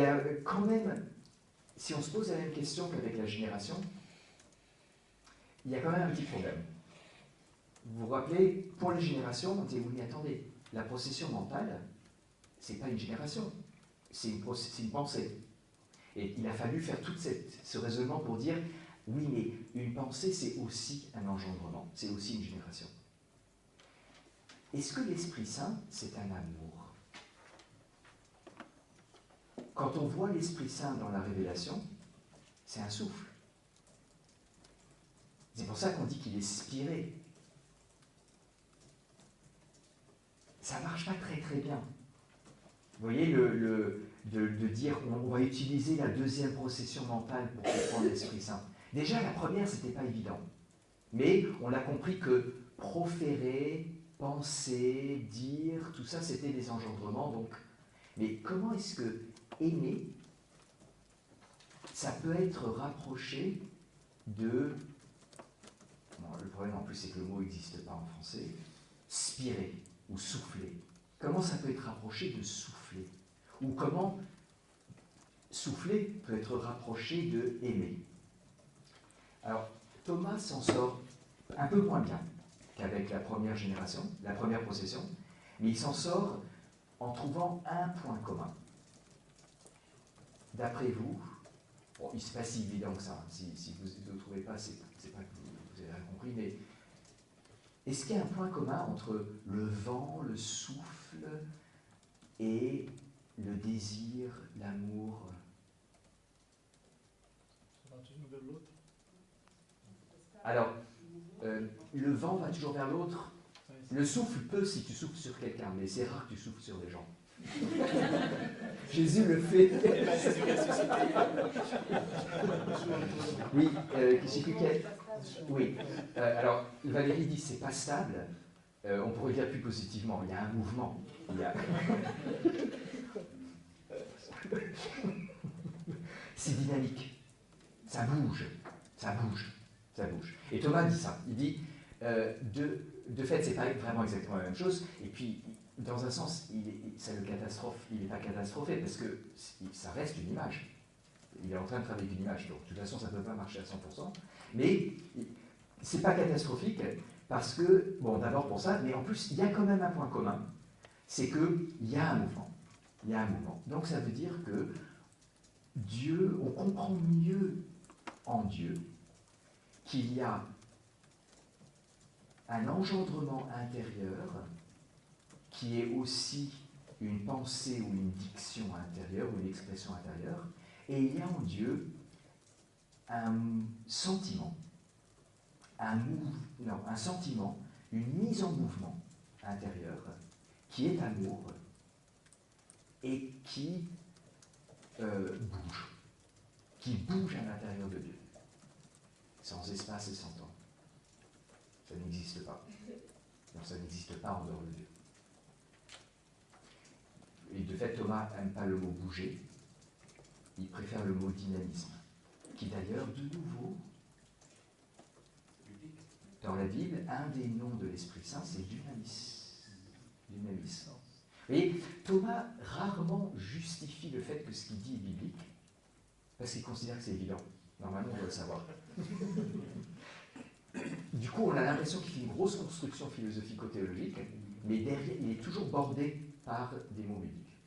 y a quand même, si on se pose la même question qu'avec la génération, il y a quand même un petit problème. Vous vous rappelez, pour les générations, on dit oui, mais attendez, la procession mentale, c'est pas une génération, c'est une pensée. Et il a fallu faire tout ce raisonnement pour dire oui, mais une pensée, c'est aussi un engendrement, c'est aussi une génération. Est-ce que l'Esprit Saint, c'est un amour? Quand on voit l'Esprit Saint dans la révélation, c'est un souffle. C'est pour ça qu'on dit qu'il est spiré. Ça ne marche pas très très bien. Vous voyez, de dire on va utiliser la deuxième procession mentale pour comprendre l'Esprit Saint. Déjà, la première, ce n'était pas évident. Mais on a compris que proférer, penser, dire, tout ça, c'était des engendrements. Donc. Mais comment est-ce que aimer, ça peut être rapproché de... Bon, le problème en plus, c'est que le mot n'existe pas en français. Spirer ou souffler. Comment ça peut être rapproché de souffler? Ou comment souffler peut être rapproché de aimer? Alors, Thomas s'en sort un peu moins bien qu'avec la première génération, la première procession, mais il s'en sort en trouvant un point commun. D'après vous, bon, il ne se passe si évident que ça, si vous ne le trouvez pas, c'est pas que vous avez rien compris, mais est-ce qu'il y a un point commun entre le vent, le souffle et le désir, l'amour? Alors, le vent va toujours vers l'autre. Le souffle peut si tu souffles sur quelqu'un, mais c'est rare que tu souffles sur les gens. Jésus le fait. Oui, oui. Alors, Valérie dit c'est pas stable. On pourrait dire plus positivement, il y a un mouvement. C'est dynamique. Ça bouge. Ça bouge. Ça bouge. Et Thomas dit ça. Il dit, de fait, c'est pas vraiment exactement la même chose. Et puis, dans un sens, ça le catastrophe. Il n'est pas catastrophé parce que ça reste une image. Il est en train de travailler avec une image. Donc, de toute façon, ça ne peut pas marcher à 100%. Mais c'est pas catastrophique parce que, bon, d'abord pour ça, mais en plus, il y a quand même un point commun. C'est qu'il y a un mouvement. Il y a un mouvement. Donc, ça veut dire que Dieu, on comprend mieux en Dieu qu'il y a un engendrement intérieur qui est aussi une pensée ou une diction intérieure ou une expression intérieure, et il y a en Dieu un sentiment, un sentiment, une mise en mouvement intérieur qui est amour et qui bouge à l'intérieur de Dieu, sans espace et sans temps. Ça n'existe pas. Donc ça n'existe pas en dehors de Dieu. Et de fait, Thomas n'aime pas le mot bouger, il préfère le mot dynamisme, qui d'ailleurs, de nouveau, dans la Bible, un des noms de l'Esprit Saint, c'est dynamis. Dynamis. Vous voyez, Thomas rarement justifie le fait que ce qu'il dit est biblique, parce qu'il considère que c'est évident. Normalement, on doit le savoir. Du coup, on a l'impression qu'il fait une grosse construction philosophico-théologique, mais derrière, il est toujours bordé par des mots bibliques.